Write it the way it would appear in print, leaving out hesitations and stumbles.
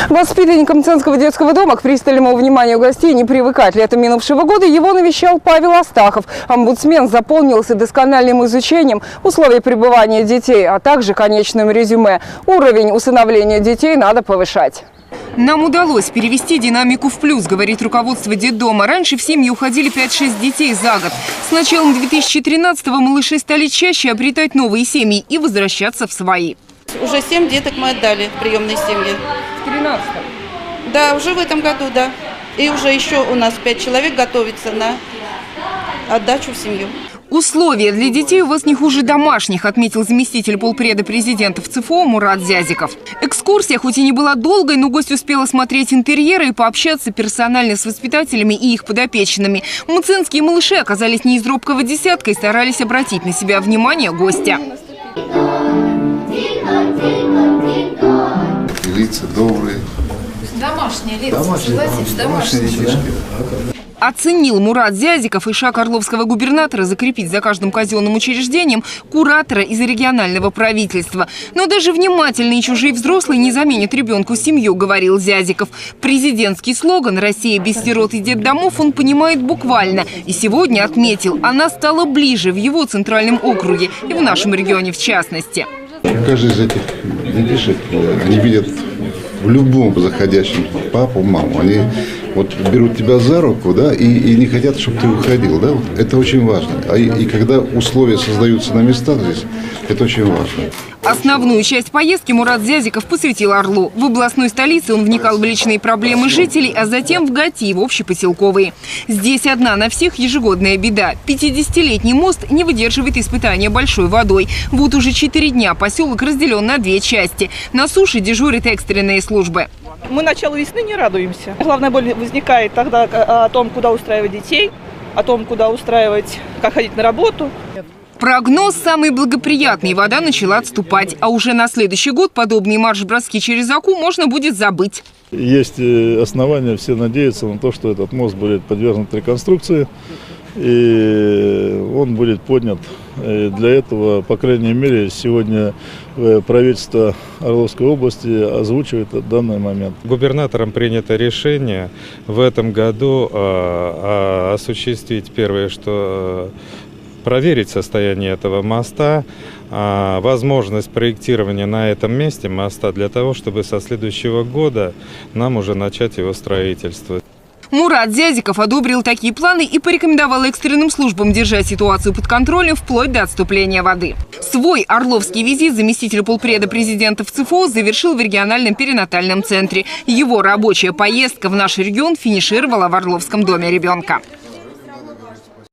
Воспитанникам Ценского детского дома к пристальному вниманию гостей не привыкать. Летом минувшего года его навещал Павел Астахов. Омбудсмен заполнился доскональным изучением условий пребывания детей, а также конечным резюме. Уровень усыновления детей надо повышать. Нам удалось перевести динамику в плюс, говорит руководство детдома. Раньше в семьи уходили 5-6 детей за год. С началом 2013-го малыши стали чаще обретать новые семьи и возвращаться в свои. Уже 7 деток мы отдали в приемные семьи. В 13-м? Да, уже в этом году, да. И уже еще у нас 5 человек готовится на отдачу в семью. Условия для детей у вас не хуже домашних, отметил заместитель полпреда президента в ЦФО Мурат Зязиков. Экскурсия хоть и не была долгой, но гость успел осмотреть интерьеры и пообщаться персонально с воспитателями и их подопечными. Мценские малыши оказались не из робкого десятка и старались обратить на себя внимание гостя. Лица добрые. Домашние лица, домашние детишки. Оценил Мурат Зязиков и шаг орловского губернатора закрепить за каждым казенным учреждением куратора из регионального правительства. Но даже внимательные чужие взрослые не заменят ребенку семью, говорил Зязиков. Президентский слоган «Россия без сирот и детдомов» он понимает буквально. И сегодня отметил, она стала ближе в его центральном округе и в нашем регионе в частности. Каждый из этих детишек, они видят в любом заходящем папу, маму. Они вот берут тебя за руку, да, и не хотят, чтобы ты уходил, да. Это очень важно. И когда условия создаются на местах здесь, это очень важно. Основную часть поездки Мурат Зязиков посвятил Орлу. В областной столице он вникал в личные проблемы жителей, а затем в ГАТИ и в общепоселковые. Здесь одна на всех ежегодная беда. 50-летний мост не выдерживает испытания большой водой. Вот уже 4 дня поселок разделен на 2 части. На суше дежурят экстренные службы. Мы началу весны не радуемся. Главная боль возникает тогда о том, куда устраивать детей, о том, куда устраивать, как ходить на работу. Прогноз самый благоприятный. Вода начала отступать. А уже на следующий год подобные марш-броски через Аку можно будет забыть. Есть основания все надеяться на то, что этот мост будет подвергнут реконструкции. И он будет поднят. И для этого, по крайней мере, сегодня правительство Орловской области озвучивает данный момент. Губернатором принято решение в этом году осуществить первое, что проверить состояние этого моста, возможность проектирования на этом месте моста для того, чтобы со следующего года нам уже начать его строительство. Мурат Зязиков одобрил такие планы и порекомендовал экстренным службам держать ситуацию под контролем вплоть до отступления воды. Свой орловский визит заместитель полпреда президента в ЦФО завершил в региональном перинатальном центре. Его рабочая поездка в наш регион финишировала в Орловском доме ребенка.